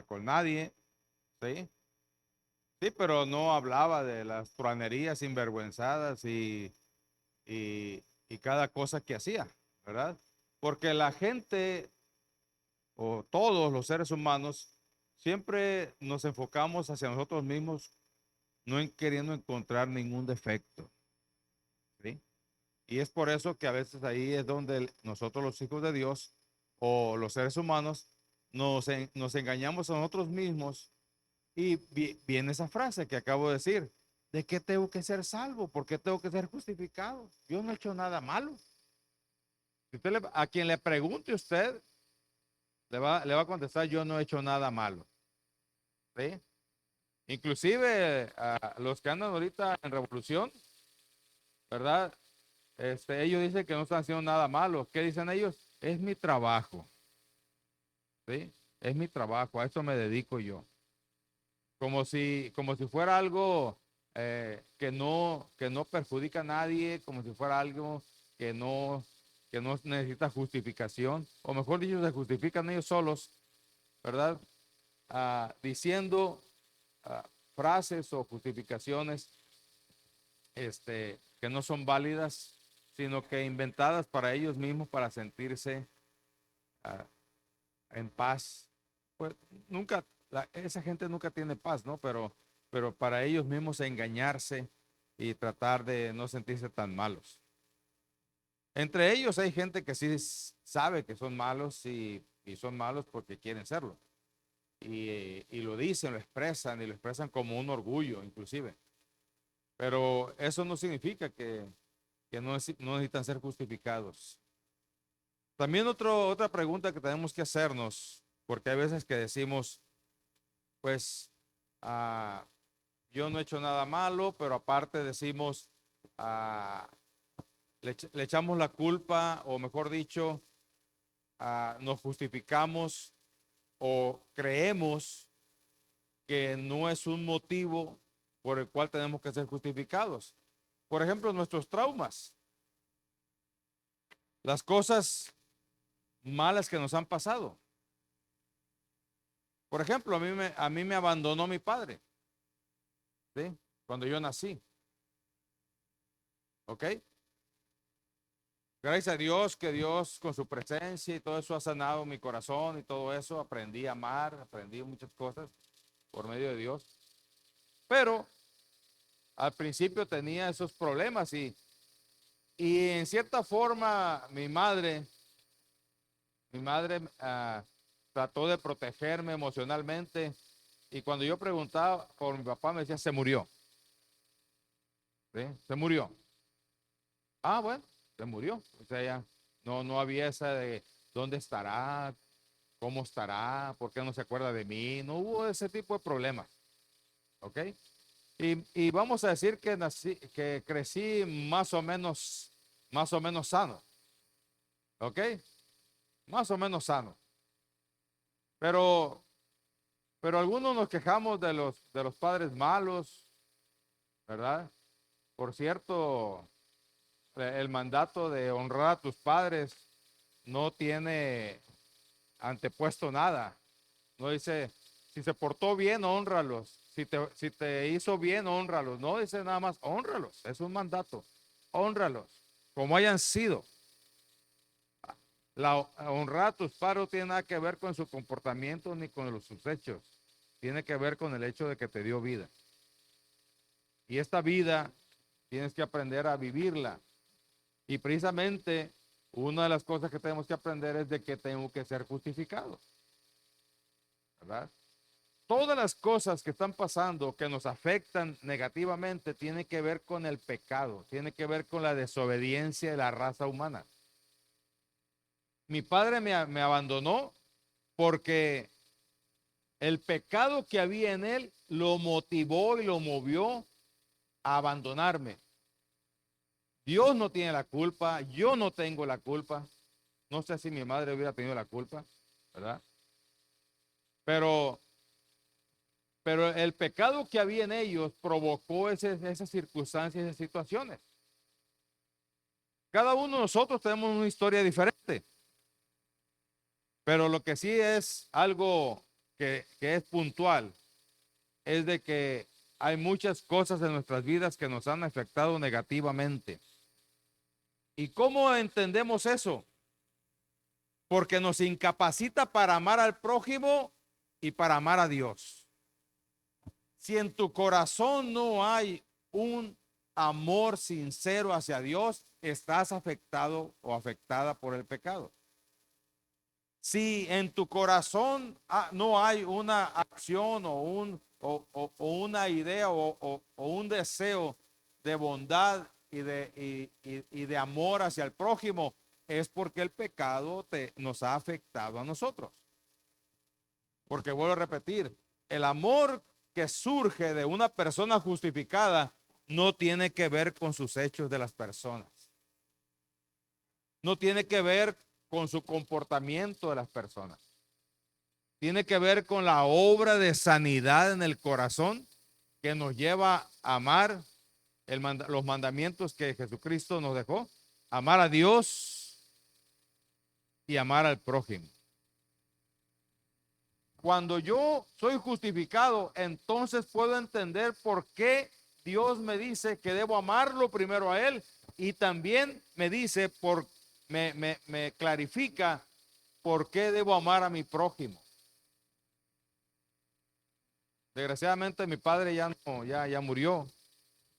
con nadie, ¿sí? Sí, pero no hablaba de las truanerías sinvergüenzadas y cada cosa que hacía, ¿verdad? Porque la gente o todos los seres humanos siempre nos enfocamos hacia nosotros mismos, no en queriendo encontrar ningún defecto, ¿sí? Y es por eso que a veces ahí es donde nosotros los hijos de Dios o los seres humanos nos engañamos a nosotros mismos y viene esa frase que acabo de decir. ¿De qué tengo que ser salvo? ¿Por qué tengo que ser justificado? Yo no he hecho nada malo. Si usted a quien le pregunte usted, le va a contestar, yo no he hecho nada malo. ¿Sí? Inclusive a los que andan ahorita en revolución, ¿verdad? Ellos dicen que no están haciendo nada malo. ¿Qué dicen ellos? Es mi trabajo. ¿Sí? Es mi trabajo, a eso me dedico yo. Como si fuera algo que no perjudica a nadie, como si fuera algo que no, que no necesita justificación, o mejor dicho, se justifican ellos solos, ¿verdad? Diciendo frases o justificaciones que no son válidas, sino que inventadas para ellos mismos para sentirse ah, en paz. Pues nunca, esa gente nunca tiene paz, ¿no? Pero para ellos mismos engañarse y tratar de no sentirse tan malos. Entre ellos hay gente que sí sabe que son malos y son malos porque quieren serlo. Y lo dicen, lo expresan y lo expresan como un orgullo, inclusive. Pero eso no significa que no necesitan ser justificados. También otra pregunta que tenemos que hacernos, porque hay veces que decimos, pues, ah, yo no he hecho nada malo, pero aparte decimos, ah, le echamos la culpa, o mejor dicho, nos justificamos o creemos que no es un motivo por el cual tenemos que ser justificados. Por ejemplo, nuestros traumas, las cosas malas que nos han pasado. Por ejemplo, a mí me abandonó mi padre, ¿sí? Cuando yo nací, ¿ok? Gracias a Dios que Dios con su presencia y todo eso ha sanado mi corazón y todo eso. Aprendí a amar, aprendí muchas cosas por medio de Dios. Pero al principio tenía esos problemas y en cierta forma mi madre trató de protegerme emocionalmente y cuando yo preguntaba por mi papá me decía, se murió, ¿sí? Se murió. Ah, bueno, se murió. O sea, ya no había esa de dónde estará, cómo estará, por qué no se acuerda de mí. No hubo ese tipo de problemas, ¿ok? Y vamos a decir que crecí más o menos sano, ¿ok? Más o menos sano. Pero, pero algunos nos quejamos de los padres malos, ¿verdad? Por cierto, el mandato de honrar a tus padres no tiene antepuesto nada. No dice, si se portó bien, honralos. Si te hizo bien, honralos. No dice nada más, honralos. Es un mandato. Honralos. Como hayan sido. Honrar a tus padres no tiene nada que ver con su comportamiento ni con sus hechos. Tiene que ver con el hecho de que te dio vida. Y esta vida tienes que aprender a vivirla. Y precisamente una de las cosas que tenemos que aprender es de que tengo que ser justificado, ¿verdad? Todas las cosas que están pasando que nos afectan negativamente tienen que ver con el pecado, tiene que ver con la desobediencia de la raza humana. Mi padre me abandonó porque el pecado que había en él lo motivó y lo movió a abandonarme. Dios no tiene la culpa, yo no tengo la culpa. No sé si mi madre hubiera tenido la culpa, ¿verdad? Pero, pero el pecado que había en ellos provocó esas circunstancias, esas situaciones. Cada uno de nosotros tenemos una historia diferente, pero lo que sí es algo que es puntual, es de que hay muchas cosas en nuestras vidas que nos han afectado negativamente. ¿Y cómo entendemos eso? Porque nos incapacita para amar al prójimo y para amar a Dios. Si en tu corazón no hay un amor sincero hacia Dios, estás afectado o afectada por el pecado. Si en tu corazón no hay una acción o una idea o un deseo de bondad y de amor hacia el prójimo, es porque el pecado nos ha afectado a nosotros. Porque vuelvo a repetir, el amor que surge de una persona justificada no tiene que ver con sus hechos de las personas. No tiene que ver con su comportamiento de las personas. Tiene que ver con la obra de sanidad en el corazón que nos lleva a amar los mandamientos que Jesucristo nos dejó. Amar a Dios y amar al prójimo. Cuando yo soy justificado, entonces puedo entender por qué Dios me dice que debo amarlo primero a Él, y también me dice, me clarifica por qué debo amar a mi prójimo. Desgraciadamente mi padre ya murió,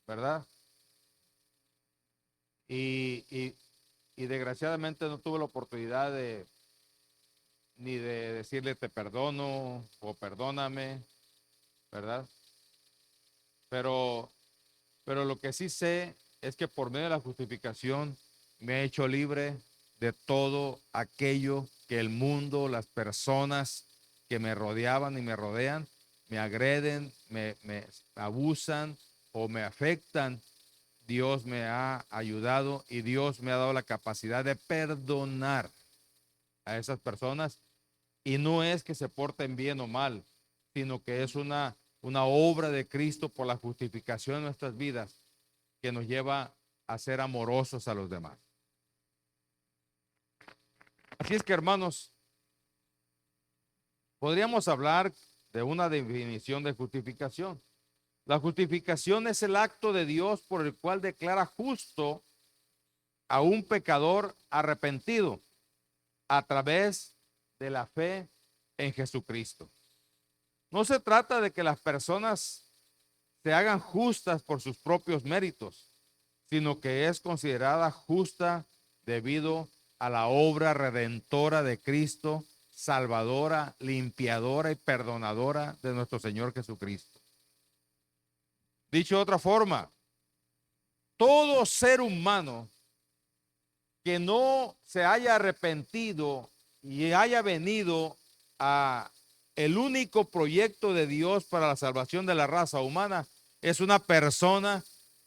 ¿verdad? Y desgraciadamente no tuve la oportunidad ni de decirle te perdono o perdóname, ¿verdad? Pero lo que sí sé es que por medio de la justificación me ha hecho libre de todo aquello que el mundo, las personas que me rodeaban y me rodean, me agreden, me abusan o me afectan. Dios me ha ayudado y Dios me ha dado la capacidad de perdonar a esas personas. Y no es que se porten bien o mal, sino que es una obra de Cristo por la justificación de nuestras vidas que nos lleva a ser amorosos a los demás. Así es que, hermanos, podríamos hablar de una definición de justificación. La justificación es el acto de Dios por el cual declara justo a un pecador arrepentido a través de la fe en Jesucristo. No se trata de que las personas se hagan justas por sus propios méritos, sino que es considerada justa debido a la obra redentora de Cristo, salvadora, limpiadora y perdonadora de nuestro Señor Jesucristo. Dicho de otra forma, todo ser humano que no se haya arrepentido y haya venido a el único proyecto de Dios para la salvación de la raza humana es una persona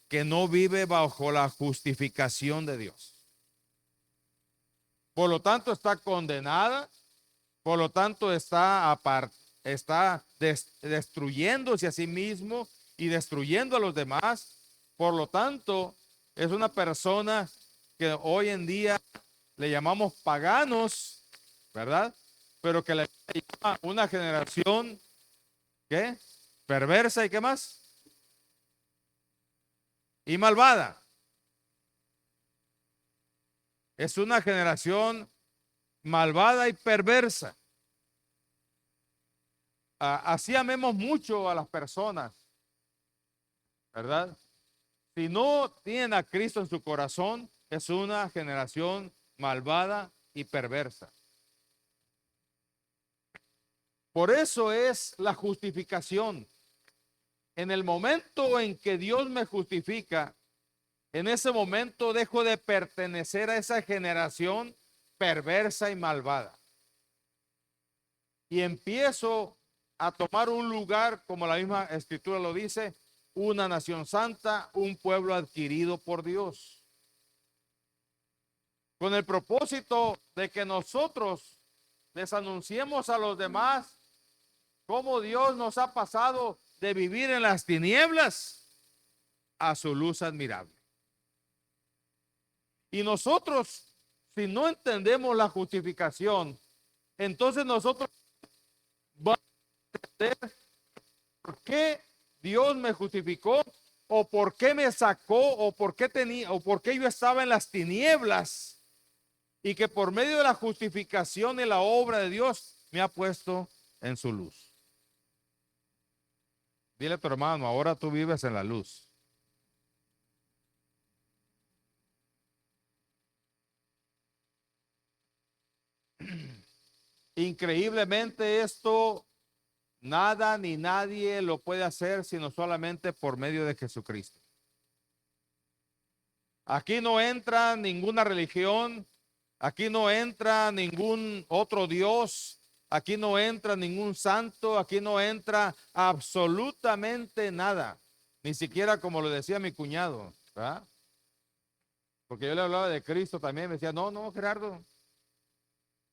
que no vive bajo la justificación de Dios. Por lo tanto, está condenada, por lo tanto, está destruyéndose a sí mismo y destruyendo a los demás. Por lo tanto, es una persona que hoy en día le llamamos paganos, ¿verdad? Pero que le llama una generación, ¿qué? Perversa y ¿qué más? Y malvada. Es una generación malvada y perversa. Así amemos mucho a las personas, ¿verdad? Si no tienen a Cristo en su corazón, es una generación malvada y perversa. Por eso es la justificación. En el momento en que Dios me justifica, en ese momento dejo de pertenecer a esa generación perversa y malvada. Y empiezo a tomar un lugar, como la misma escritura lo dice, una nación santa, un pueblo adquirido por Dios. Con el propósito de que nosotros les anunciemos a los demás cómo Dios nos ha pasado de vivir en las tinieblas a su luz admirable. Y nosotros, si no entendemos la justificación, entonces nosotros vamos entender por qué Dios me justificó, o por qué me sacó, o por qué tenía, o por qué yo estaba en las tinieblas, y que por medio de la justificación y la obra de Dios me ha puesto en su luz. Dile a tu hermano, ahora tú vives en la luz. Increíblemente esto, nada ni nadie lo puede hacer sino solamente por medio de Jesucristo. Aquí no entra ninguna religión, aquí no entra ningún otro Dios, aquí no entra ningún santo, aquí no entra absolutamente nada, ni siquiera como lo decía mi cuñado, ¿verdad? Porque yo le hablaba de Cristo también, me decía, no, no, Gerardo,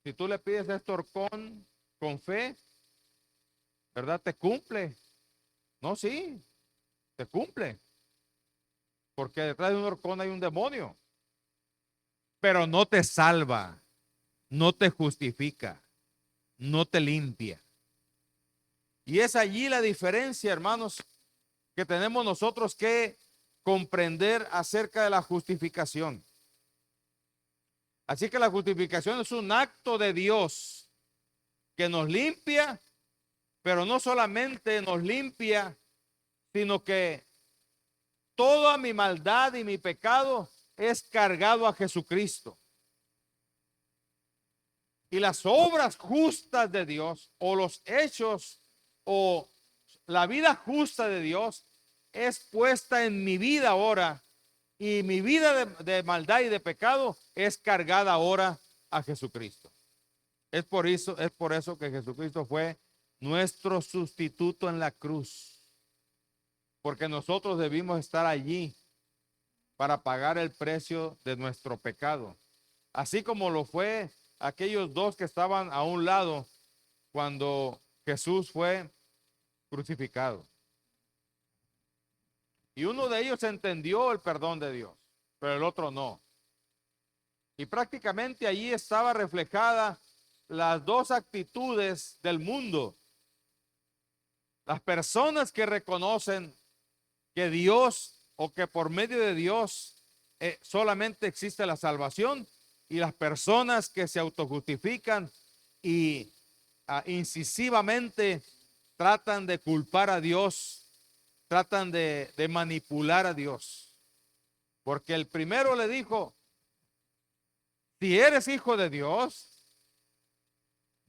si tú le pides esto con fe, ¿verdad? Te cumple. No, sí, te cumple. Porque detrás de un horcón hay un demonio. Pero no te salva, no te justifica, no te limpia. Y es allí la diferencia, hermanos, que tenemos nosotros que comprender acerca de la justificación. Así que la justificación es un acto de Dios que nos limpia, pero no solamente nos limpia, sino que toda mi maldad y mi pecado es cargado a Jesucristo. Y las obras justas de Dios, o los hechos, o la vida justa de Dios, es puesta en mi vida ahora. Y mi vida de maldad y de pecado es cargada ahora a Jesucristo. Es por eso que Jesucristo fue nuestro sustituto en la cruz. Porque nosotros debimos estar allí para pagar el precio de nuestro pecado. Así como lo fue aquellos dos que estaban a un lado cuando Jesús fue crucificado. Y uno de ellos entendió el perdón de Dios, pero el otro no. Y prácticamente allí estaba reflejada las dos actitudes del mundo. Las personas que reconocen que Dios, o que por medio de Dios solamente existe la salvación, y las personas que se autojustifican y incisivamente tratan de culpar a Dios, tratan de manipular a Dios. Porque el primero le dijo, si eres hijo de Dios,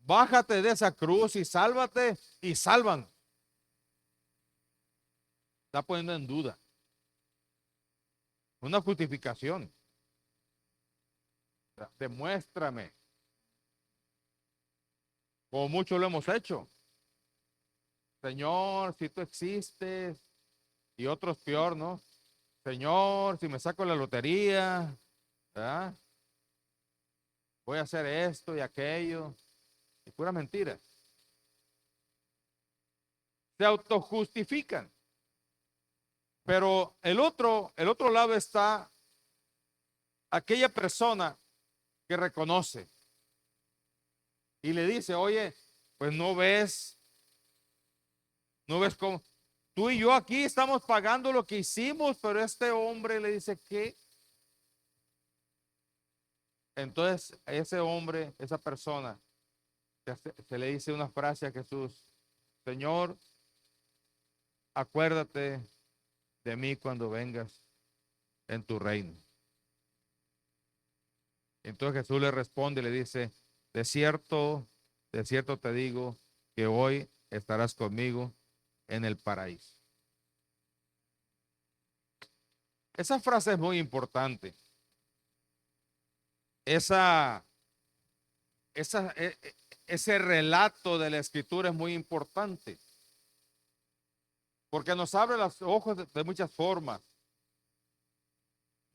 bájate de esa cruz y sálvate y salvan. Está poniendo en duda una justificación. Demuéstrame, como muchos lo hemos hecho. Señor, si tú existes, y otros peor, ¿no? Señor, si me saco la lotería, ¿verdad? Voy a hacer esto y aquello. Y pura mentira. Se autojustifican. Pero el otro lado está aquella persona que reconoce y le dice, oye, pues no ves cómo. Tú y yo aquí estamos pagando lo que hicimos, pero este hombre le dice que. Entonces, a ese hombre, esa persona, se le dice una frase a Jesús: Señor, acuérdate de mí cuando vengas en tu reino. Entonces Jesús le responde y le dice, de cierto te digo que hoy estarás conmigo en el paraíso. Esa frase es muy importante. Esa, ese relato de la escritura es muy importante, porque nos abre los ojos de muchas formas.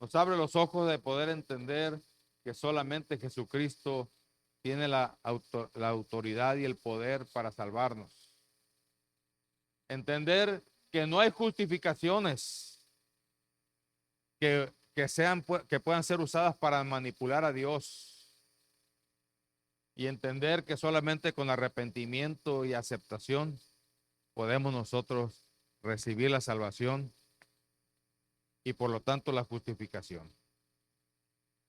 Nos abre los ojos de poder entender que solamente Jesucristo tiene la autoridad y el poder para salvarnos. Entender que no hay justificaciones que puedan ser usadas para manipular a Dios. Y entender que solamente con arrepentimiento y aceptación podemos nosotros recibir la salvación y por lo tanto la justificación.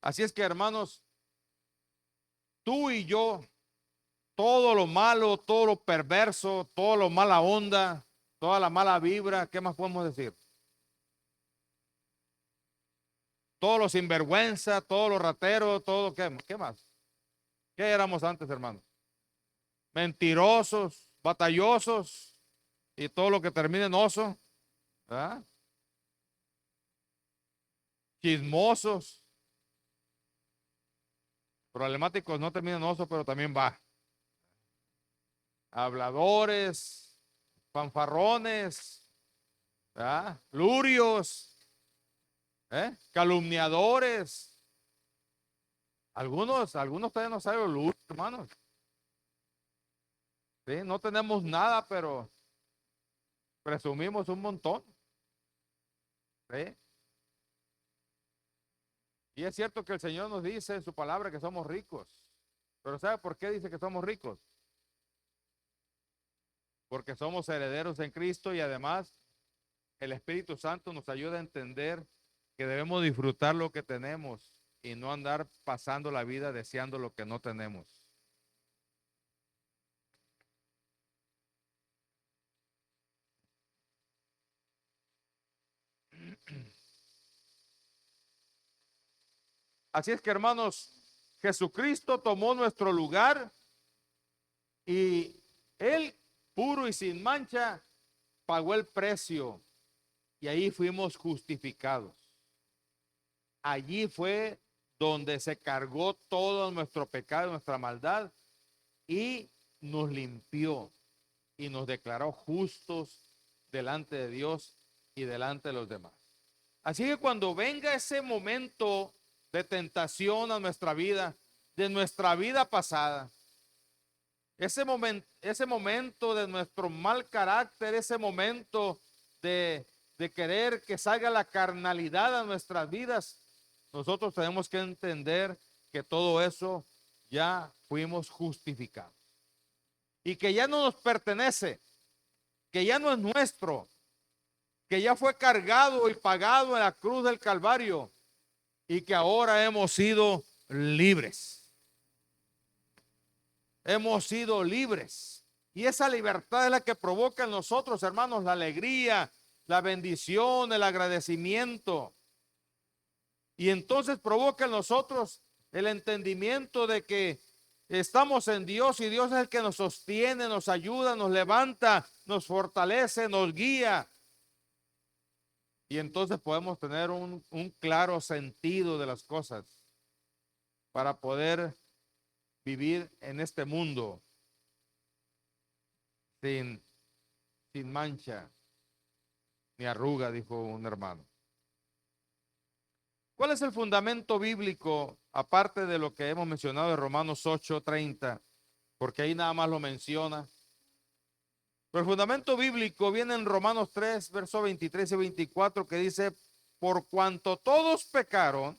Así es que, hermanos, tú y yo, todo lo malo, todo lo perverso, todo lo mala onda, toda la mala vibra, ¿qué más podemos decir? Todo lo sinvergüenza, todo lo ratero, todo, ¿qué más? ¿Qué éramos antes, hermanos? Mentirosos, batallosos y todo lo que termine en oso, ¿verdad? Chismosos, problemáticos, no termina en oso, pero también va. Habladores, fanfarrones, ¿verdad? Lurios, calumniadores. Algunos todavía no saben luz, hermanos. ¿Sí? No tenemos nada, pero presumimos un montón. ¿Sí? Y es cierto que el Señor nos dice en su palabra que somos ricos. Pero ¿sabe por qué dice que somos ricos? Porque somos herederos en Cristo y además el Espíritu Santo nos ayuda a entender que debemos disfrutar lo que tenemos y no andar pasando la vida deseando lo que no tenemos. Así es que, hermanos, Jesucristo tomó nuestro lugar y Él, puro y sin mancha, pagó el precio y ahí fuimos justificados. Allí fue donde se cargó todo nuestro pecado, nuestra maldad y nos limpió y nos declaró justos delante de Dios y delante de los demás. Así que cuando venga ese momento de tentación a nuestra vida, de nuestra vida pasada, ese momento de nuestro mal carácter, ese momento de querer que salga la carnalidad a nuestras vidas, nosotros tenemos que entender que todo eso ya fuimos justificados y que ya no nos pertenece, que ya no es nuestro, que ya fue cargado y pagado en la cruz del Calvario y que ahora hemos sido libres. Hemos sido libres. Y esa libertad es la que provoca en nosotros, hermanos, la alegría, la bendición, el agradecimiento. Y entonces provoca en nosotros el entendimiento de que estamos en Dios y Dios es el que nos sostiene, nos ayuda, nos levanta, nos fortalece, nos guía. Y entonces podemos tener un claro sentido de las cosas para poder vivir en este mundo sin, sin mancha ni arruga, dijo un hermano. ¿Cuál es el fundamento bíblico, aparte de lo que hemos mencionado de Romanos 8:30? Porque ahí nada más lo menciona. Pero el fundamento bíblico viene en Romanos 3, versos 23 y 24, que dice, por cuanto todos pecaron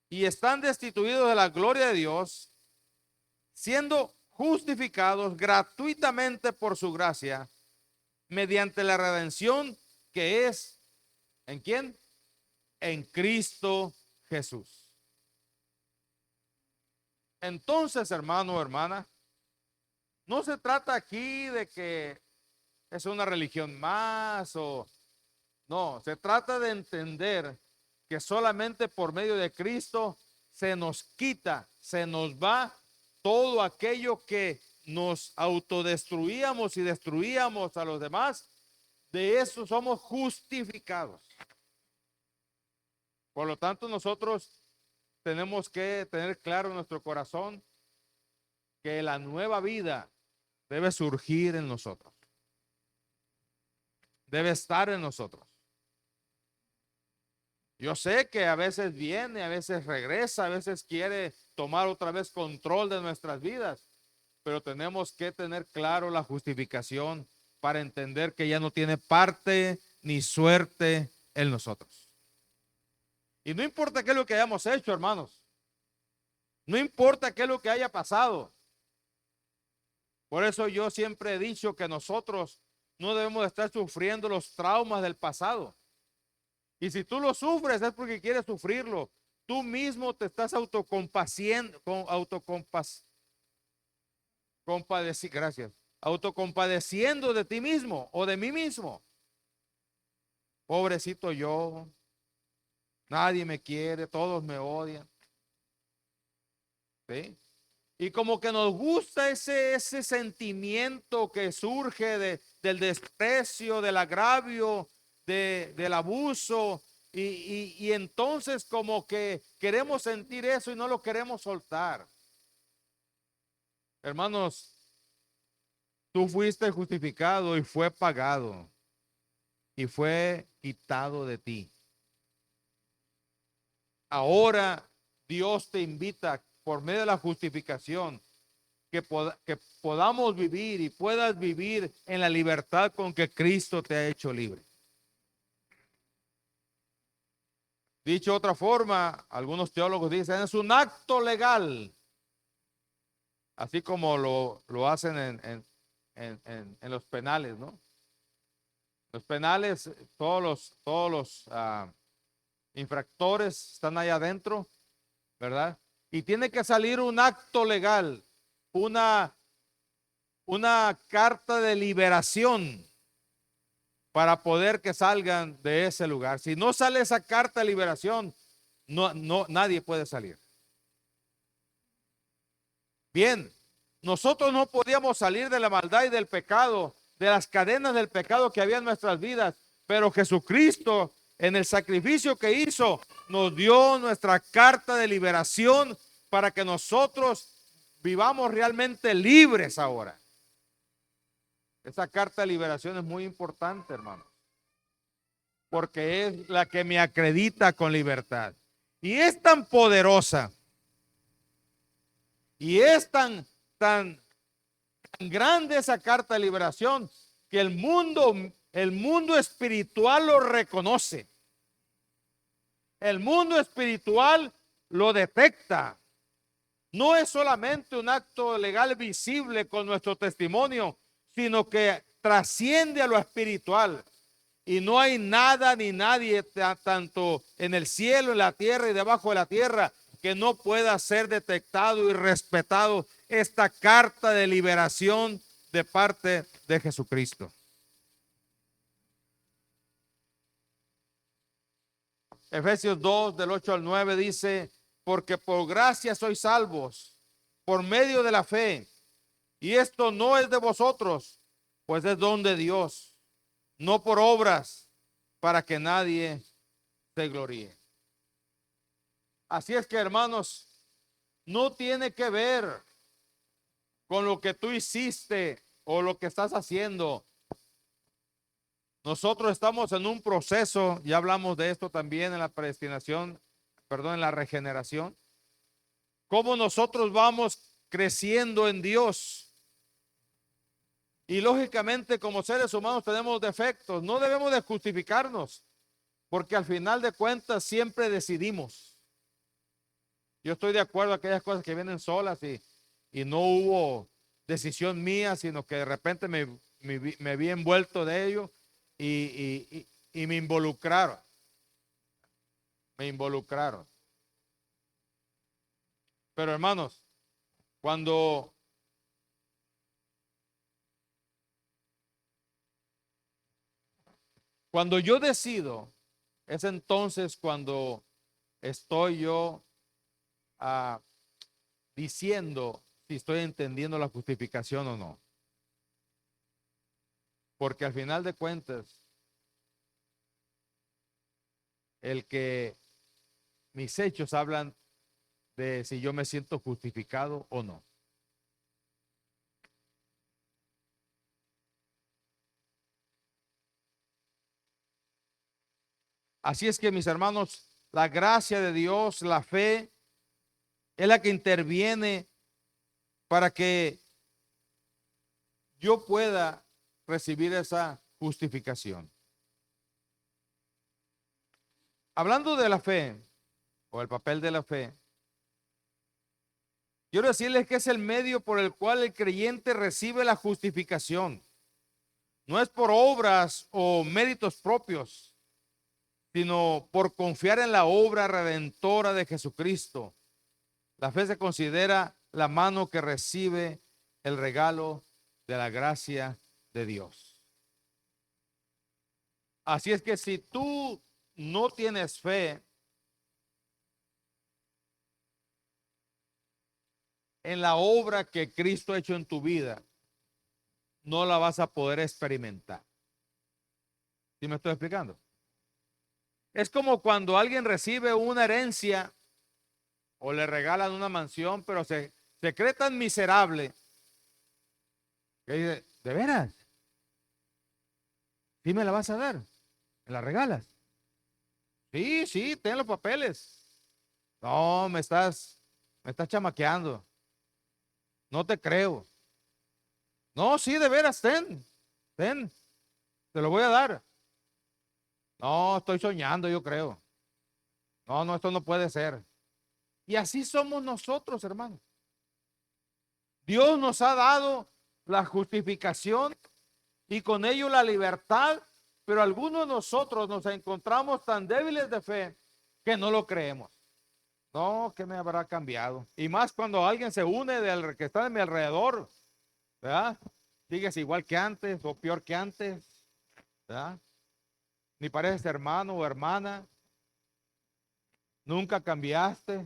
y están destituidos de la gloria de Dios, siendo justificados gratuitamente por su gracia, mediante la redención que es, ¿en quién? En Cristo Jesús. Entonces, hermano o hermana, no se trata aquí de que es una religión más o no, se trata de entender que solamente por medio de Cristo se nos quita, se nos va todo aquello que nos autodestruíamos y destruíamos a los demás. De eso somos justificados. Por lo tanto, nosotros tenemos que tener claro en nuestro corazón que la nueva vida debe surgir en nosotros. Debe estar en nosotros. Yo sé que a veces viene, a veces regresa, a veces quiere tomar otra vez control de nuestras vidas, pero tenemos que tener claro la justificación para entender que ya no tiene parte ni suerte en nosotros. Y no importa qué es lo que hayamos hecho, hermanos. No importa qué es lo que haya pasado. Por eso yo siempre he dicho que nosotros no debemos de estar sufriendo los traumas del pasado. Y si tú lo sufres es porque quieres sufrirlo. Tú mismo te estás autocompaciendo, gracias, autocompadeciendo de ti mismo o de mí mismo. Pobrecito yo, nadie me quiere, todos me odian. ¿Sí? Y como que nos gusta ese sentimiento que surge del desprecio, del agravio, del abuso. Y entonces como que queremos sentir eso y no lo queremos soltar. Hermanos, tú fuiste justificado y fue pagado y fue quitado de ti. Ahora Dios te invita por medio de la justificación que podamos vivir y puedas vivir en la libertad con que Cristo te ha hecho libre. Dicho de otra forma, algunos teólogos dicen, es un acto legal, así como lo hacen en los penales, ¿no? Los penales, todos los infractores están ahí adentro, ¿verdad? Y tiene que salir un acto legal, una carta de liberación para poder que salgan de ese lugar. Si no sale esa carta de liberación, nadie puede salir. Bien, nosotros no podíamos salir de la maldad y del pecado, de las cadenas del pecado que había en nuestras vidas, pero Jesucristo, en el sacrificio que hizo, nos dio nuestra carta de liberación para que nosotros vivamos realmente libres ahora. Esa carta de liberación es muy importante, hermano, porque es la que me acredita con libertad. Y es tan poderosa y es tan grande esa carta de liberación que el mundo espiritual lo reconoce. El mundo espiritual lo detecta. No es solamente un acto legal visible con nuestro testimonio, sino que trasciende a lo espiritual. Y no hay nada ni nadie, tanto en el cielo, en la tierra y debajo de la tierra, que no pueda ser detectado y respetado esta carta de liberación de parte de Jesucristo. Efesios 2, del 8 al 9 dice, porque por gracia sois salvos, por medio de la fe. Y esto no es de vosotros, pues es don de Dios, no por obras, para que nadie se gloríe. Así es que, hermanos, no tiene que ver con lo que tú hiciste o lo que estás haciendo. Nosotros estamos en un proceso, ya hablamos de esto también en la predestinación, perdón, en la regeneración. Cómo nosotros vamos creciendo en Dios. Y lógicamente como seres humanos tenemos defectos. No debemos de justificarnos, porque al final de cuentas siempre decidimos. Yo estoy de acuerdo a aquellas cosas que vienen solas y no hubo decisión mía, sino que de repente me vi envuelto de ello y me involucraron. Me involucraron. Pero hermanos, cuando yo decido, es entonces cuando estoy yo diciendo si estoy entendiendo la justificación o no. Porque al final de cuentas, el que mis hechos hablan de si yo me siento justificado o no. Así es que mis hermanos, la gracia de Dios, la fe, es la que interviene para que yo pueda recibir esa justificación. Hablando de la fe o el papel de la fe, Quiero decirles que es el medio por el cual el creyente recibe la justificación. No es por obras o méritos propios, sino por confiar en la obra redentora de Jesucristo. La fe se considera la mano que recibe el regalo de la gracia de Dios. Así es que si tú no tienes fe en la obra que Cristo ha hecho en tu vida, no la vas a poder experimentar. ¿Sí me estoy explicando? Es como cuando alguien recibe una herencia o le regalan una mansión, pero se cree tan miserable que dice, ¿de veras? ¿Sí me la vas a dar? ¿Me la regalas? Sí, sí, ten los papeles. No, me estás chamaqueando. No te creo. No, sí, de veras, ten, te lo voy a dar. No, estoy soñando, yo creo. No, no, esto no puede ser. Y así somos nosotros, hermanos. Dios nos ha dado la justificación y con ello la libertad, pero algunos de nosotros nos encontramos tan débiles de fe que no lo creemos. No, que me habrá cambiado. Y más cuando alguien se une del que está de mi alrededor, ¿verdad? Sigues igual que antes o peor que antes, ¿verdad? Ni pareces hermano o hermana, nunca cambiaste,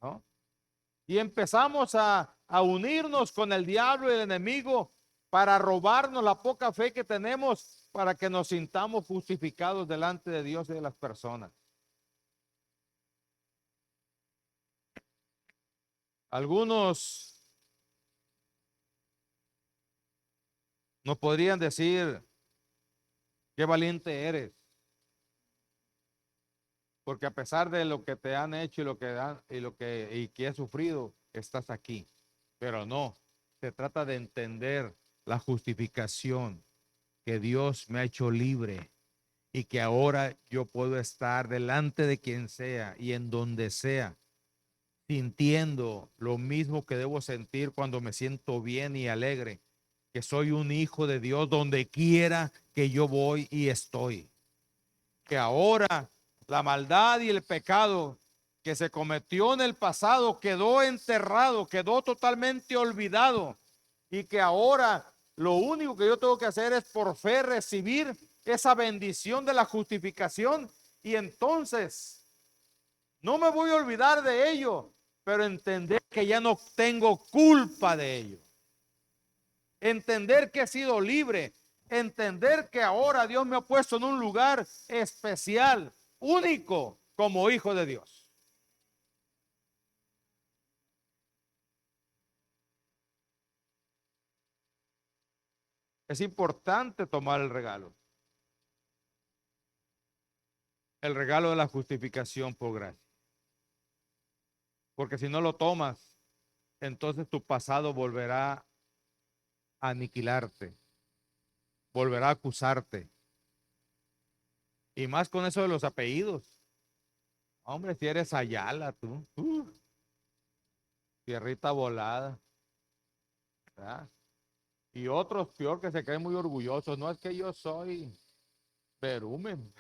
¿no? Y empezamos a unirnos con el diablo y el enemigo para robarnos la poca fe que tenemos para que nos sintamos justificados delante de Dios y de las personas. Algunos nos podrían decir, qué valiente eres, porque a pesar de lo que te han hecho y lo que que has sufrido, estás aquí. Pero no, se trata de entender la justificación, que Dios me ha hecho libre y que ahora yo puedo estar delante de quien sea y en donde sea, sintiendo lo mismo que debo sentir cuando me siento bien y alegre, que soy un hijo de Dios donde quiera que yo voy y estoy. Que ahora la maldad y el pecado que se cometió en el pasado quedó enterrado, quedó totalmente olvidado, y que ahora lo único que yo tengo que hacer es por fe recibir esa bendición de la justificación, y entonces no me voy a olvidar de ello, pero entender que ya no tengo culpa de ello, entender que he sido libre, entender que ahora Dios me ha puesto en un lugar especial, único, como hijo de Dios. Es importante tomar el regalo de la justificación por gracia, porque si no lo tomas, entonces tu pasado volverá a aniquilarte, volverá a acusarte, y más con eso de los apellidos. Hombre, si eres Ayala, tú, tierrita volada, ¿verdad? Y otros peor que se creen muy orgullosos. No es que yo soy Berumen.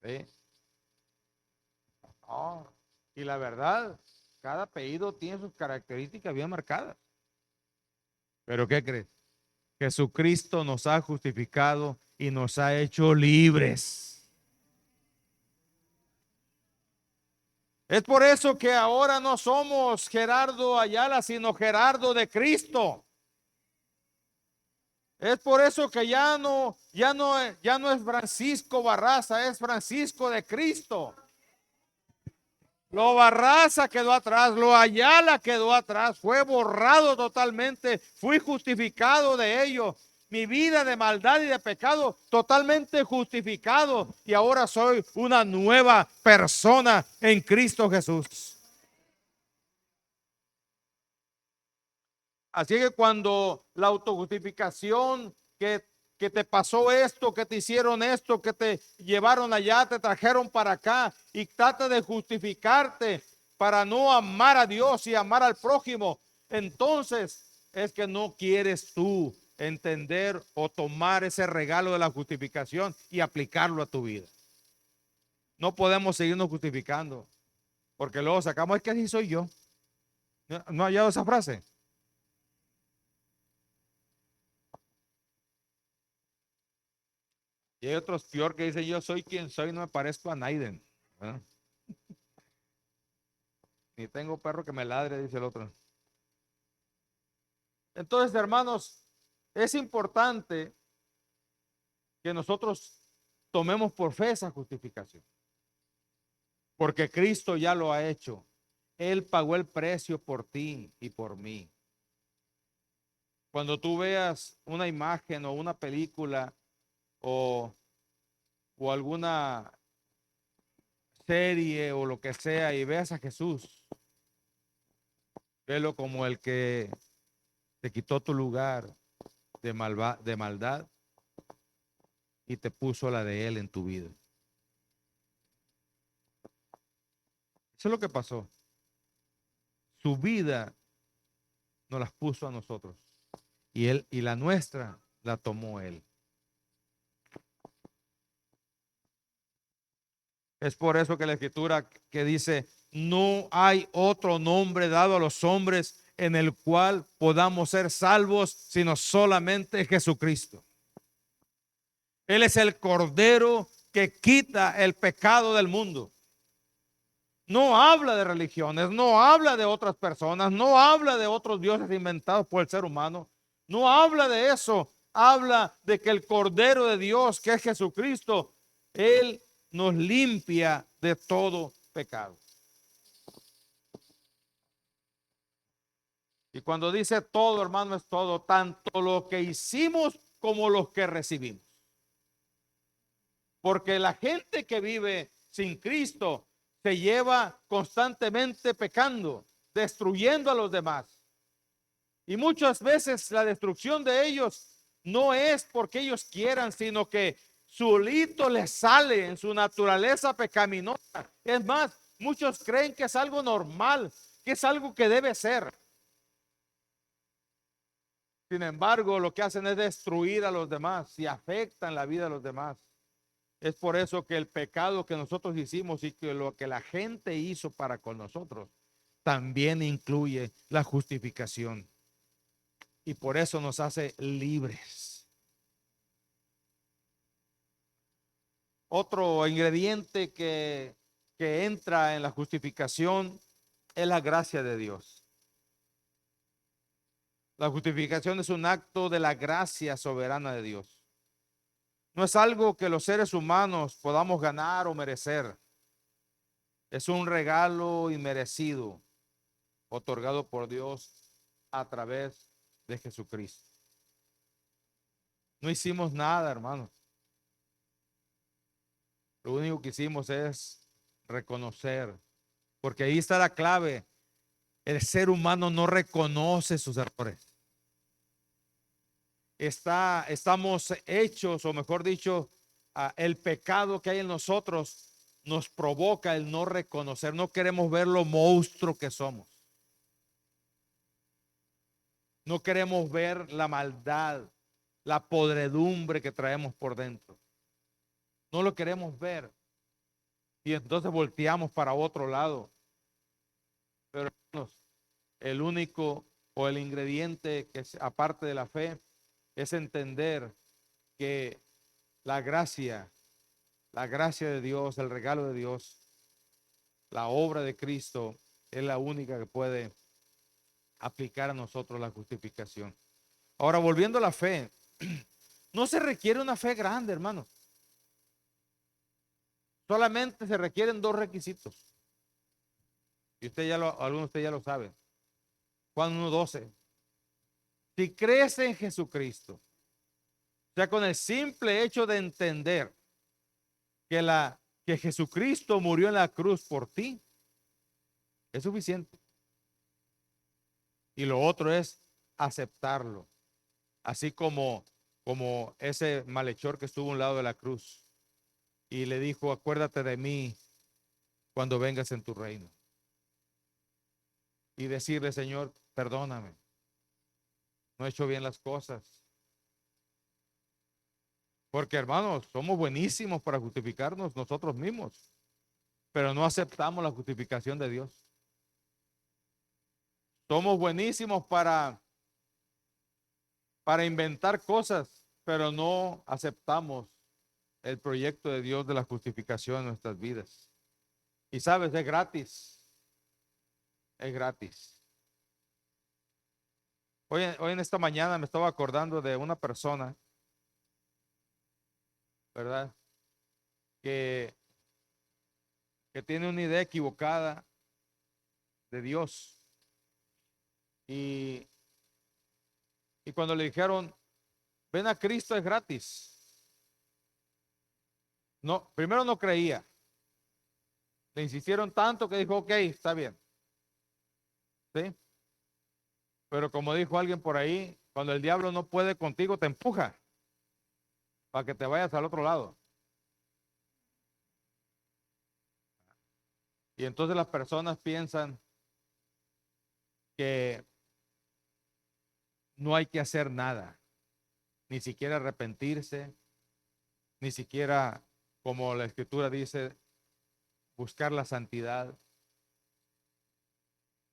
¿Sí? Oh, y la verdad, cada apellido tiene sus características bien marcadas. Pero ¿qué crees? Jesucristo nos ha justificado y nos ha hecho libres. Es por eso que ahora no somos Gerardo Ayala, sino Gerardo de Cristo. Es por eso que ya no es Francisco Barraza, es Francisco de Cristo. Lo Barraza quedó atrás, lo Ayala quedó atrás, fue borrado totalmente, fui justificado de ello. Mi vida de maldad y de pecado totalmente justificado, y ahora soy una nueva persona en Cristo Jesús. Así que cuando la autojustificación que que te pasó esto, que te hicieron esto, que te llevaron allá, te trajeron para acá y trata de justificarte para no amar a Dios y amar al prójimo, entonces es que no quieres tú entender o tomar ese regalo de la justificación y aplicarlo a tu vida. No podemos seguirnos justificando, porque luego sacamos, es que así soy yo. ¿No ha hallado esa frase? Y hay otros peor que dicen, yo soy quien soy, no me parezco a Naiden. ¿Verdad? Ni tengo perro que me ladre, dice el otro. Entonces, hermanos, es importante que nosotros tomemos por fe esa justificación, porque Cristo ya lo ha hecho. Él pagó el precio por ti y por mí. Cuando tú veas una imagen o una película o, o alguna serie o lo que sea y veas a Jesús, velo como el que te quitó tu lugar de maldad y te puso la de Él en tu vida. Eso es lo que pasó. Su vida nos las puso a nosotros y Él y la nuestra la tomó Él. Es por eso que la escritura que dice, no hay otro nombre dado a los hombres en el cual podamos ser salvos, sino solamente Jesucristo. Él es el Cordero que quita el pecado del mundo. No habla de religiones, no habla de otras personas, no habla de otros dioses inventados por el ser humano, no habla de eso, habla de que el Cordero de Dios, que es Jesucristo, Él nos limpia de todo pecado. Y cuando dice todo, hermano, es todo, tanto lo que hicimos como lo que recibimos. Porque la gente que vive sin Cristo se lleva constantemente pecando, destruyendo a los demás. Y muchas veces la destrucción de ellos no es porque ellos quieran, sino que solito les sale en su naturaleza pecaminosa. Es más, muchos creen que es algo normal, que es algo que debe ser. Sin embargo, lo que hacen es destruir a los demás y afectan la vida de los demás. Es por eso que el pecado que nosotros hicimos y que lo que la gente hizo para con nosotros también incluye la justificación. Y por eso nos hace libres. Otro ingrediente que entra en la justificación es la gracia de Dios. La justificación es un acto de la gracia soberana de Dios. No es algo que los seres humanos podamos ganar o merecer. Es un regalo inmerecido otorgado por Dios a través de Jesucristo. No hicimos nada, hermanos. Lo único que hicimos es reconocer, porque ahí está la clave. El ser humano no reconoce sus errores. Estamos hechos, o mejor dicho, el pecado que hay en nosotros nos provoca el no reconocer. No queremos ver lo monstruo que somos. No queremos ver la maldad, la podredumbre que traemos por dentro. No lo queremos ver. Y entonces volteamos para otro lado. Pero hermanos, el único o el ingrediente que es aparte de la fe es entender que la gracia de Dios, el regalo de Dios, la obra de Cristo es la única que puede aplicar a nosotros la justificación. Ahora, volviendo a la fe, no se requiere una fe grande, hermano. Solamente se requieren dos requisitos. Y algunos de ustedes ya lo saben. Juan 1:12. Si crees en Jesucristo, o sea, con el simple hecho de entender que Jesucristo murió en la cruz por ti, es suficiente. Y lo otro es aceptarlo, así como como ese malhechor que estuvo a un lado de la cruz y le dijo, acuérdate de mí cuando vengas en tu reino. Y decirle, Señor, perdóname, no he hecho bien las cosas. Porque hermanos, somos buenísimos para justificarnos nosotros mismos, pero no aceptamos la justificación de Dios. Somos buenísimos para inventar cosas, pero no aceptamos el proyecto de Dios de la justificación en nuestras vidas. Y sabes, es gratis, es gratis. Hoy en esta mañana me estaba acordando de una persona, ¿verdad? Que, que tiene una idea equivocada de Dios. Y, y cuando le dijeron, ven a Cristo es gratis. No, primero no creía. Le insistieron tanto que dijo, ok, está bien. ¿Sí? Pero como dijo alguien por ahí, cuando el diablo no puede contigo, te empuja para que te vayas al otro lado. Y entonces las personas piensan que no hay que hacer nada, ni siquiera arrepentirse, ni siquiera, como la escritura dice, buscar la santidad.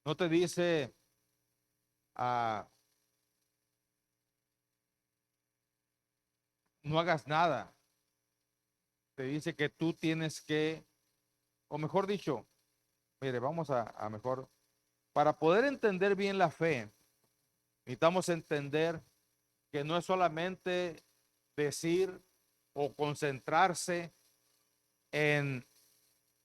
No te dice, ah, no hagas nada. Te dice que tú tienes que, o mejor dicho, mire, vamos a mejor, para poder entender bien la fe, necesitamos entender que no es solamente decir o concentrarse en,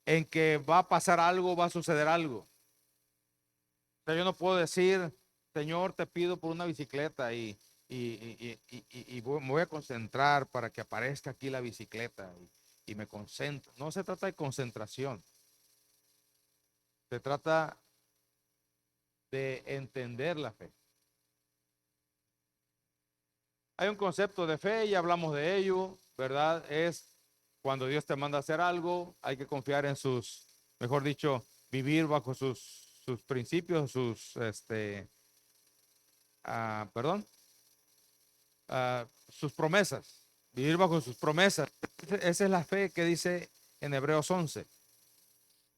en que va a pasar algo, va a suceder algo. O sea, yo no puedo decir, Señor, te pido por una bicicleta y me voy a concentrar para que aparezca aquí la bicicleta y me concentro. No se trata de concentración, se trata de entender la fe. Hay un concepto de fe y hablamos de ello, ¿verdad? Es cuando Dios te manda a hacer algo, hay que confiar en sus, mejor dicho, vivir bajo sus principios, perdón, sus promesas, vivir bajo sus promesas. Esa es la fe que dice en Hebreos 11.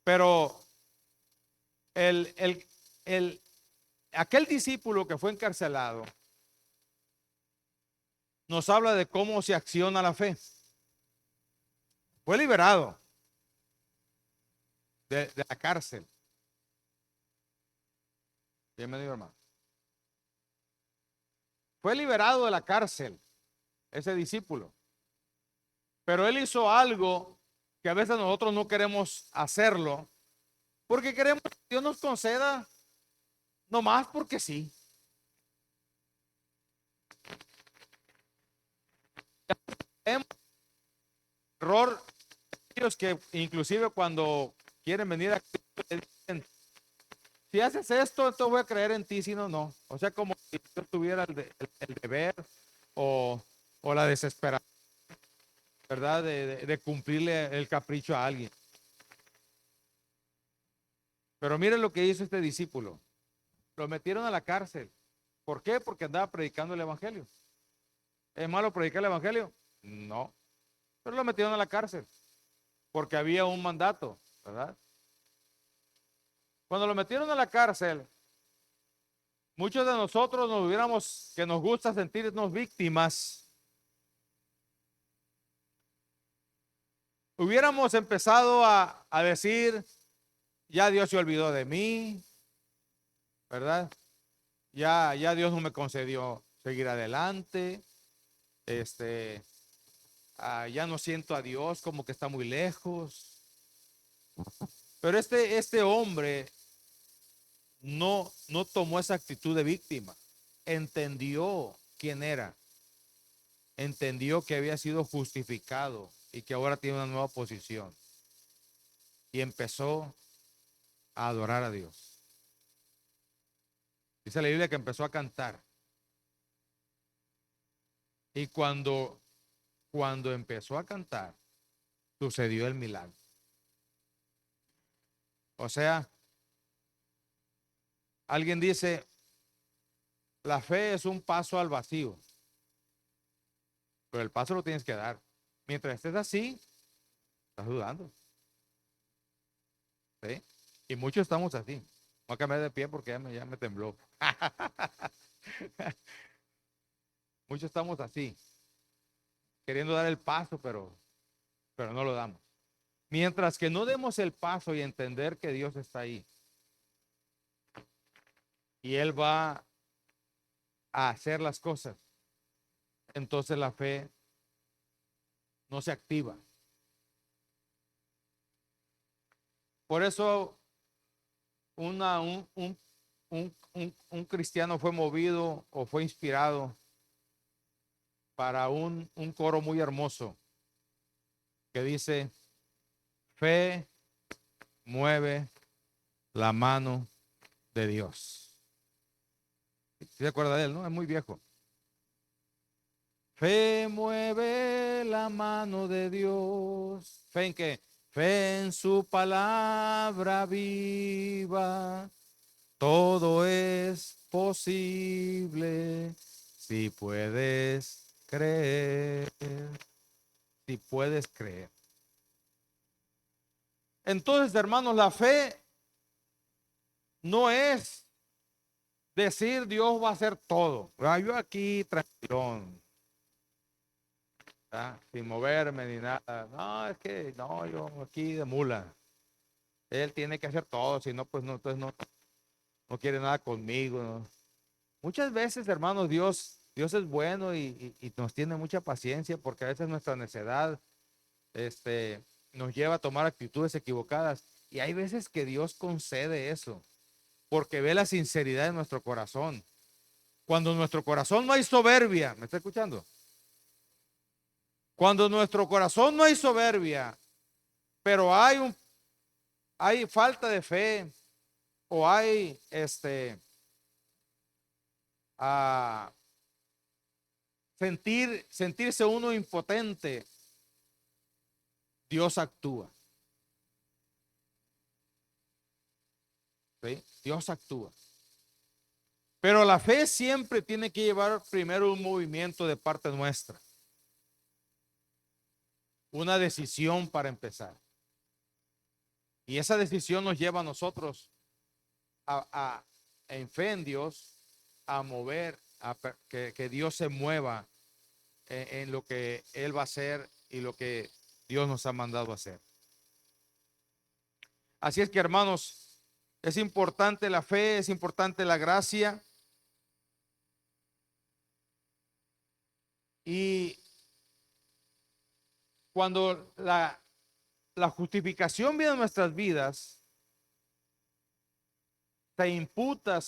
Pero el, el, el, aquel discípulo que fue encarcelado nos habla de cómo se acciona la fe. Fue liberado de la cárcel. Bienvenido, hermano. Fue liberado de la cárcel, ese discípulo. Pero él hizo algo que a veces nosotros no queremos hacerlo, porque queremos que Dios nos conceda nomás porque sí. Es error ellos que inclusive cuando quieren venir a Cristo, le dicen, si haces esto, entonces voy a creer en ti, si no, no. O sea, como si yo tuviera el deber o, o la desesperación, ¿verdad? De cumplirle el capricho a alguien. Pero miren lo que hizo este discípulo. Lo metieron a la cárcel. ¿Por qué? Porque andaba predicando el evangelio. ¿Es malo predicar el evangelio? No. Pero lo metieron a la cárcel porque había un mandato, ¿verdad? Cuando lo metieron a la cárcel, muchos de nosotros nos hubiéramos, que nos gusta sentirnos víctimas, hubiéramos empezado a decir, ya Dios se olvidó de mí, ¿verdad? Ya Dios no me concedió seguir adelante, ya no siento a Dios, como que está muy lejos. Pero este hombre no tomó esa actitud de víctima, entendió quién era, entendió que había sido justificado y que ahora tiene una nueva posición y empezó a adorar a Dios. Dice la Biblia que empezó a cantar Y cuando empezó a cantar, sucedió el milagro. O sea, alguien dice, la fe es un paso al vacío, pero el paso lo tienes que dar. Mientras estés así, estás dudando. ¿Sí? Y muchos estamos así. Voy a cambiar de pie porque ya me tembló. Muchos estamos así, queriendo dar el paso, pero no lo damos. Mientras que no demos el paso y entender que Dios está ahí y Él va a hacer las cosas, entonces la fe no se activa. Por eso un cristiano fue movido o fue inspirado para un coro muy hermoso que dice, fe mueve la mano de Dios. ¿Sí se acuerda de él, no? Es muy viejo. Fe mueve la mano de Dios. ¿Fe en qué? Fe en su palabra viva. Todo es posible si puedes creer. Si puedes creer. Entonces, hermanos, la fe no es decir Dios va a hacer todo. Yo aquí tranquilón, sin moverme ni nada. No, es que no, yo aquí de mula. Él tiene que hacer todo, si no, pues no, entonces no quiere nada conmigo, ¿no? Muchas veces, hermanos, Dios es bueno y nos tiene mucha paciencia porque a veces nuestra necedad nos lleva a tomar actitudes equivocadas. Y hay veces que Dios concede eso porque ve la sinceridad de nuestro corazón. Cuando en nuestro corazón no hay soberbia, ¿me está escuchando? Cuando en nuestro corazón no hay soberbia, pero hay falta de fe o hay a sentirse uno impotente, Dios actúa. ¿Sí? Dios actúa. Pero la fe siempre tiene que llevar primero un movimiento de parte nuestra, una decisión para empezar. Y esa decisión nos lleva a nosotros en fe en Dios, a mover, que Dios se mueva en lo que Él va a hacer y lo que Dios nos ha mandado a hacer. Así es que, hermanos, es importante la fe, es importante la gracia. Y cuando la justificación viene a nuestras vidas, se imputa,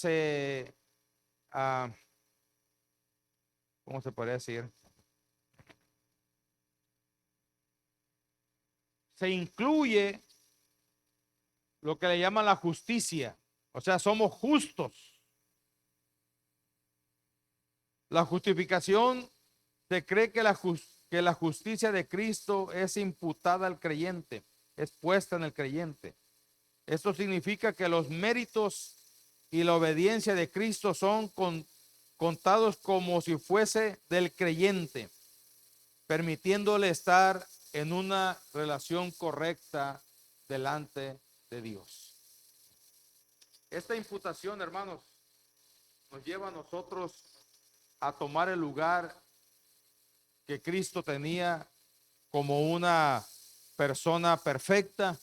¿cómo se podría decir? Se incluye lo que le llaman la justicia. O sea, somos justos. La justificación se cree que la justicia de Cristo es imputada al creyente, es puesta en el creyente. Esto significa que los méritos y la obediencia de Cristo son contados como si fuese del creyente, permitiéndole estar en una relación correcta delante de Dios. Esta imputación, hermanos, nos lleva a nosotros a tomar el lugar que Cristo tenía como una persona perfecta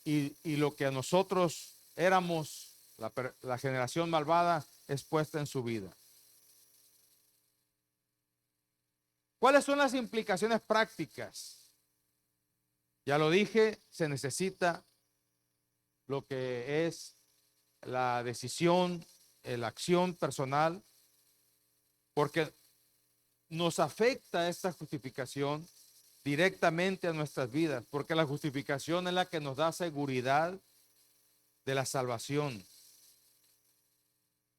y lo que a nosotros éramos, la generación malvada, es puesta en su vida. ¿Cuáles son las implicaciones prácticas? Ya lo dije, se necesita lo que es la decisión, la acción personal, porque nos afecta esta justificación directamente a nuestras vidas, porque la justificación es la que nos da seguridad de la salvación.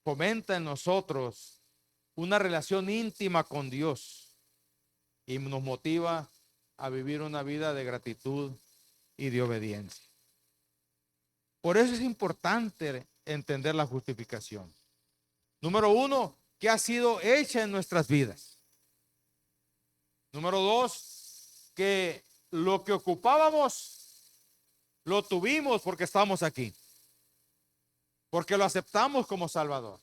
Fomenta en nosotros una relación íntima con Dios. y nos motiva a vivir una vida de gratitud y de obediencia. Por eso es importante entender la justificación. Número uno, que ha sido hecha en nuestras vidas. Número dos, que lo que ocupábamos lo tuvimos porque estamos aquí, porque lo aceptamos como Salvador,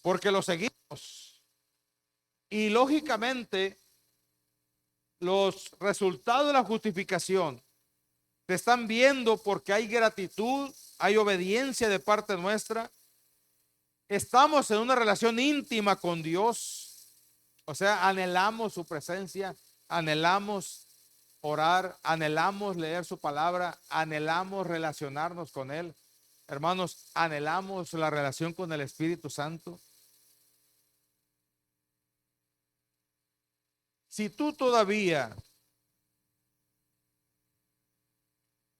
porque lo seguimos. Y lógicamente, los resultados de la justificación se están viendo porque hay gratitud, hay obediencia de parte nuestra. Estamos en una relación íntima con Dios. O sea, anhelamos su presencia, anhelamos orar, anhelamos leer su palabra, anhelamos relacionarnos con Él. Hermanos, anhelamos la relación con el Espíritu Santo. Si tú todavía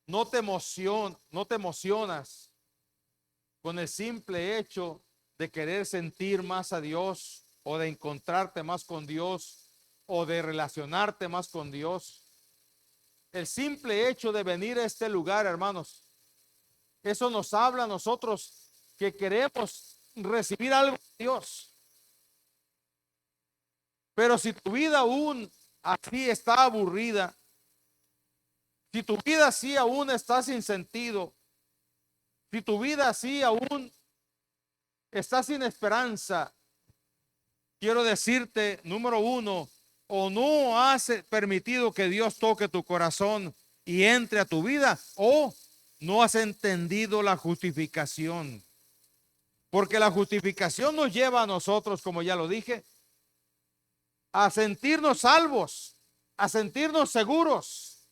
no te emocionas con el simple hecho de querer sentir más a Dios o de encontrarte más con Dios o de relacionarte más con Dios, el simple hecho de venir a este lugar, hermanos, eso nos habla a nosotros que queremos recibir algo de Dios. Pero si tu vida aún así está aburrida, si tu vida así aún está sin sentido, si tu vida así aún está sin esperanza, quiero decirte, número uno, o no has permitido que Dios toque tu corazón y entre a tu vida, o no has entendido la justificación. Porque la justificación nos lleva a nosotros, como ya lo dije, a sentirnos salvos, a sentirnos seguros.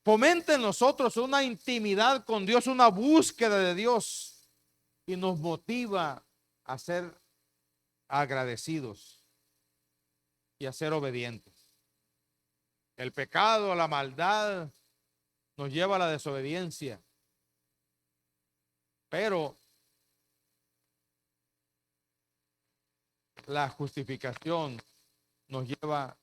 Fomenta en nosotros una intimidad con Dios, una búsqueda de Dios y nos motiva a ser agradecidos y a ser obedientes. El pecado, la maldad nos lleva a la desobediencia, pero la justificación nos lleva,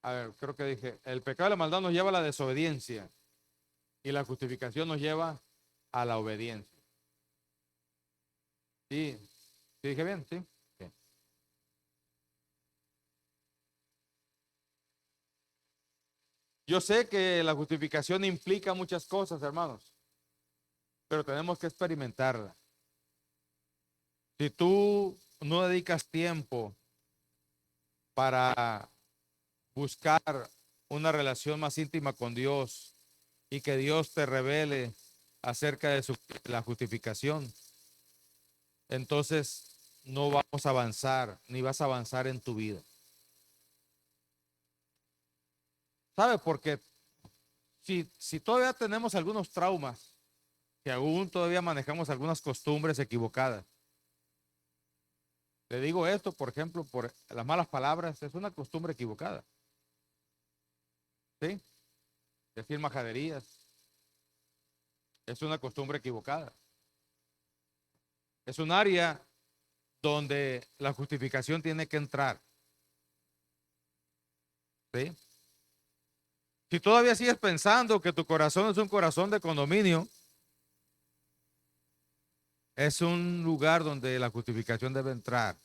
a ver, creo que dije, el pecado y la maldad nos lleva a la desobediencia y la justificación nos lleva a la obediencia. ¿Sí? ¿Sí dije bien? ¿Sí? Okay. Yo sé que la justificación implica muchas cosas, hermanos, pero tenemos que experimentarla. Si tú no dedicas tiempo para buscar una relación más íntima con Dios y que Dios te revele acerca de la justificación, entonces no vamos a avanzar, ni vas a avanzar en tu vida. ¿Sabes? Porque si todavía tenemos algunos traumas, que aún todavía manejamos algunas costumbres equivocadas. Le digo esto, por ejemplo, por las malas palabras, es una costumbre equivocada. ¿Sí? Decir majaderías es una costumbre equivocada. Es un área donde la justificación tiene que entrar. ¿Sí? Si todavía sigues pensando que tu corazón es un corazón de condominio, es un lugar donde la justificación debe entrar.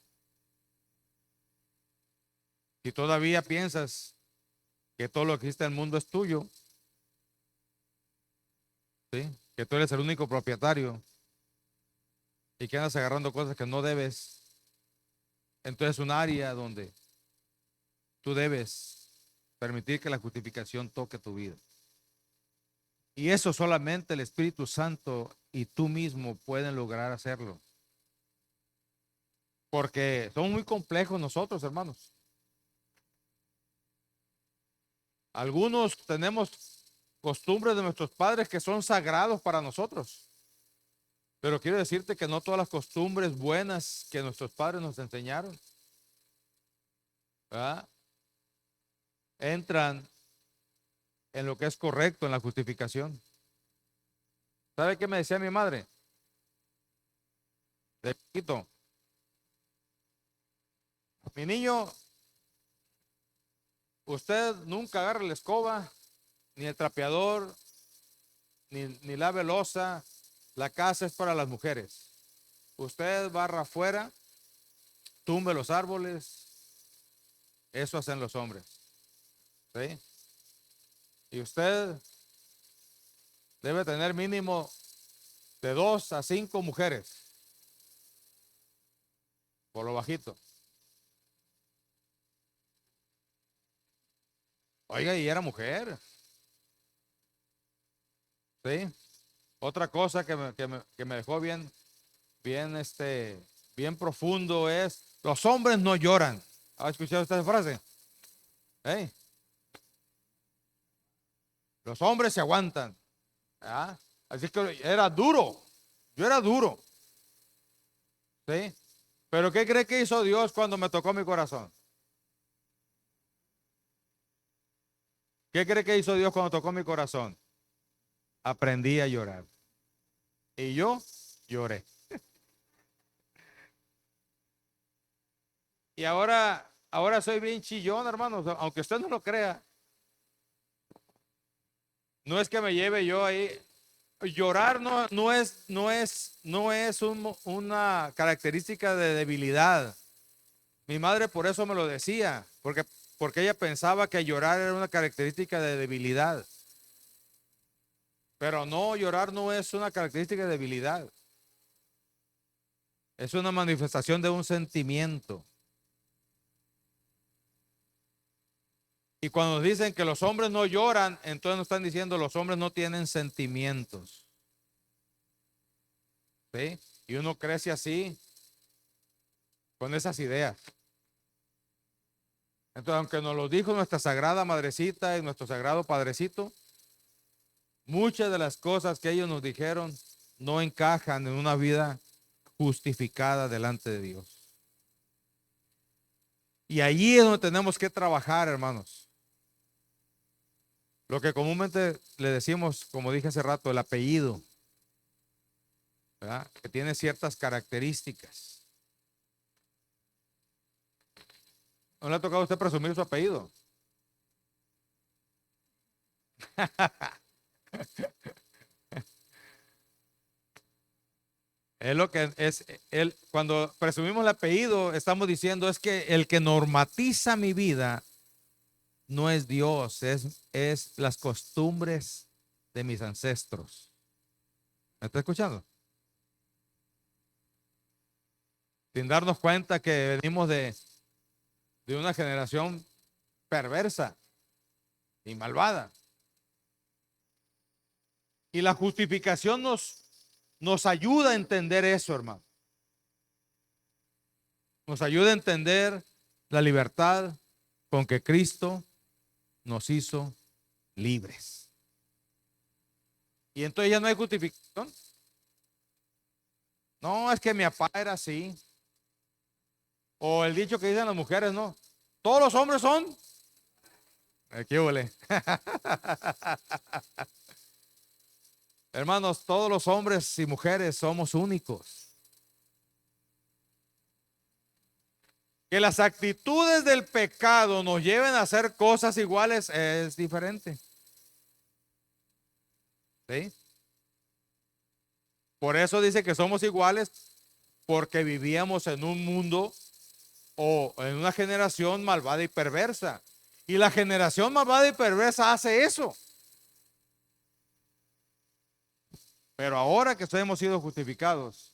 Si todavía piensas que todo lo que existe en el mundo es tuyo, ¿sí? Que tú eres el único propietario y que andas agarrando cosas que no debes, entonces es un área donde tú debes permitir que la justificación toque tu vida. Y eso solamente el Espíritu Santo y tú mismo pueden lograr hacerlo. Porque son muy complejos nosotros, hermanos. Algunos tenemos costumbres de nuestros padres que son sagrados para nosotros. Pero quiero decirte que no todas las costumbres buenas que nuestros padres nos enseñaron, ¿verdad?, entran en lo que es correcto en la justificación. ¿Sabe qué me decía mi madre? de chiquito. Mi niño, usted nunca agarra la escoba, ni el trapeador, ni la velosa. La casa es para las mujeres. Usted barra afuera, tumbe los árboles, eso hacen los hombres. ¿Sí? Y usted debe tener mínimo de 2 a 5 mujeres, por lo bajito. Oiga, y era mujer. ¿Sí? Otra cosa que me dejó bien, bien profundo es, los hombres no lloran. ¿Ha escuchado esta frase? ¿Eh? Los hombres se aguantan. ¿Ah? Así que era duro. Yo era duro. ¿Sí? Pero ¿qué cree que hizo Dios cuando me tocó mi corazón? ¿Qué cree que hizo Dios cuando tocó mi corazón? Aprendí a llorar. Y yo lloré. Y ahora soy bien chillón, hermanos. Aunque usted no lo crea. No es que me lleve yo ahí. Llorar no es una característica de debilidad. Mi madre por eso me lo decía, porque ella pensaba que llorar era una característica de debilidad. Pero no, llorar no es una característica de debilidad. Es una manifestación de un sentimiento. Y cuando dicen que los hombres no lloran, entonces nos están diciendo los hombres no tienen sentimientos. ¿Sí? Y uno crece así, con esas ideas. Entonces, aunque nos lo dijo nuestra sagrada madrecita y nuestro sagrado padrecito, muchas de las cosas que ellos nos dijeron no encajan en una vida justificada delante de Dios. Y allí es donde tenemos que trabajar, hermanos. Lo que comúnmente le decimos, como dije hace rato, el apellido, ¿verdad? Que tiene ciertas características. ¿No le ha tocado a usted presumir su apellido? Es lo que es, cuando presumimos el apellido, estamos diciendo es que el que normatiza mi vida no es Dios, es las costumbres de mis ancestros. ¿Me está escuchando? Sin darnos cuenta que venimos de una generación perversa y malvada. Y la justificación nos ayuda a entender eso, hermano. Nos ayuda a entender la libertad con que Cristo nos hizo libres. Y entonces ya no hay justificación. No, es que mi papá era así. O el dicho que dicen las mujeres, no. Todos los hombres son. ¿Qué huele? Hermanos, todos los hombres y mujeres somos únicos. Que las actitudes del pecado nos lleven a hacer cosas iguales es diferente. ¿Sí? Por eso dice que somos iguales, porque vivíamos en un mundo o en una generación malvada y perversa. Y la generación malvada y perversa hace eso. Pero ahora que hemos sido justificados,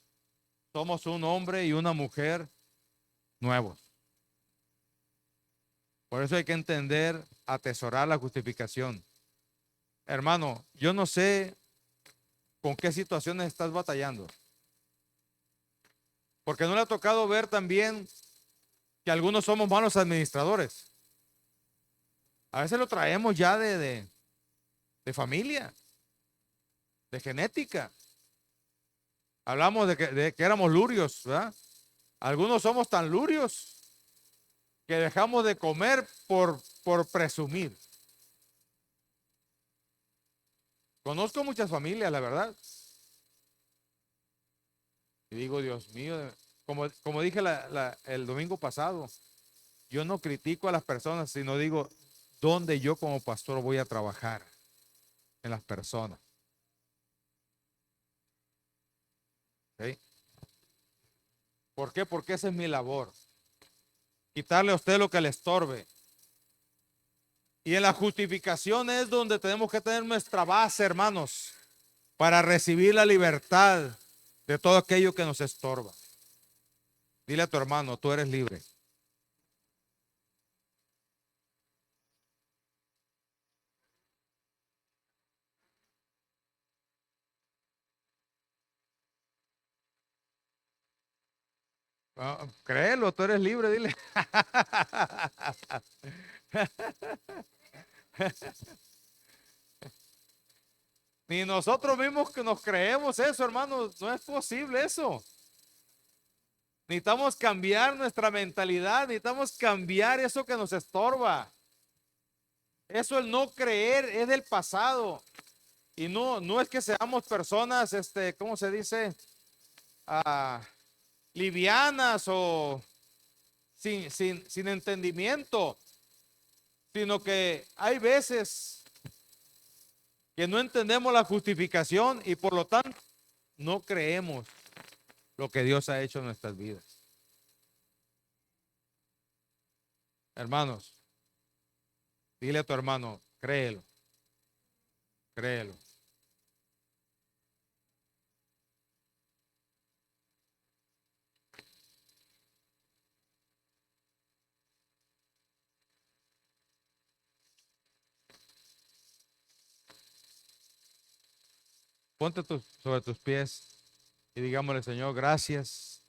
somos un hombre y una mujer nuevos. Por eso hay que entender, atesorar la justificación. Hermano, yo no sé con qué situaciones estás batallando. Porque no le ha tocado ver también que algunos somos malos administradores. A veces lo traemos ya de familia, de genética. Hablamos de que éramos lurios, ¿verdad? Algunos somos tan lurios que dejamos de comer por presumir. Conozco muchas familias, la verdad, Y digo, Dios mío, como dije el domingo pasado, yo no critico a las personas, sino digo, ¿dónde yo como pastor voy a trabajar en las personas? ¿Sí? ¿Por qué? Porque esa es mi labor. Quitarle a usted lo que le estorbe. Y en la justificación es donde tenemos que tener nuestra base, hermanos, para recibir la libertad de todo aquello que nos estorba. Dile a tu hermano, tú eres libre. Ah, créelo, tú eres libre, dile. Ni nosotros mismos que nos creemos eso, hermanos, no es posible eso. Necesitamos cambiar nuestra mentalidad, necesitamos cambiar eso que nos estorba. Eso el no creer es del pasado. Y no es que seamos personas, ¿cómo se dice? Ah, livianas o sin entendimiento, sino que hay veces que no entendemos la justificación y por lo tanto no creemos lo que Dios ha hecho en nuestras vidas. Hermanos, dile a tu hermano, créelo, créelo. Ponte sobre tus pies y digámosle, Señor, gracias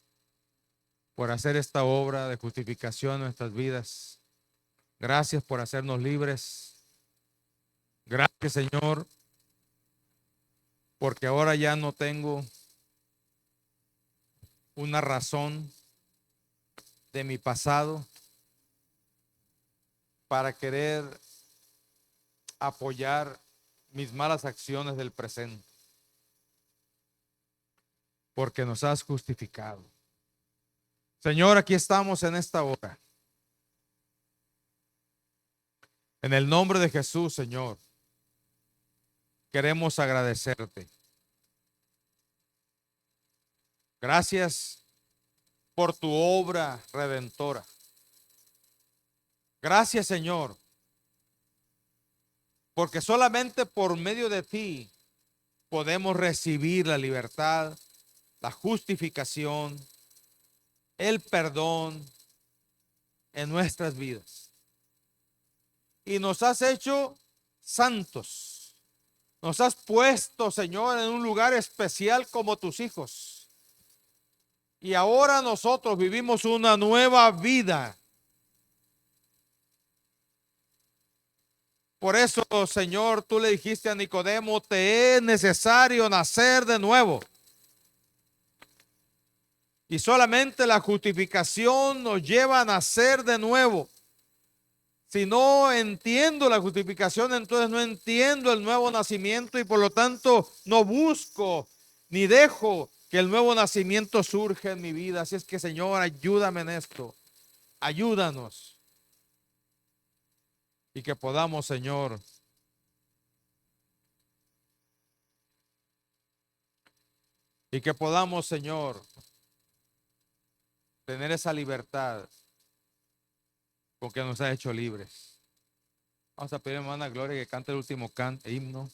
por hacer esta obra de justificación en nuestras vidas. Gracias por hacernos libres. Gracias, Señor, porque ahora ya no tengo una razón de mi pasado para querer apoyar mis malas acciones del presente, porque nos has justificado. Señor, aquí estamos en esta hora. En el nombre de Jesús, Señor, queremos agradecerte. Gracias por tu obra redentora. Gracias, Señor, porque solamente por medio de ti podemos recibir la libertad, la justificación, el perdón en nuestras vidas. Y nos has hecho santos. Nos has puesto, Señor, en un lugar especial como tus hijos. Y ahora nosotros vivimos una nueva vida. Por eso, Señor, tú le dijiste a Nicodemo, te es necesario nacer de nuevo. Y solamente la justificación nos lleva a nacer de nuevo. Si no entiendo la justificación, entonces no entiendo el nuevo nacimiento y por lo tanto no busco ni dejo que el nuevo nacimiento surja en mi vida. Así es que, Señor, ayúdame en esto. Ayúdanos. Y que podamos, Señor, Señor, tener esa libertad porque nos ha hecho libres. Vamos a pedir a hermana Gloria que cante el último himno.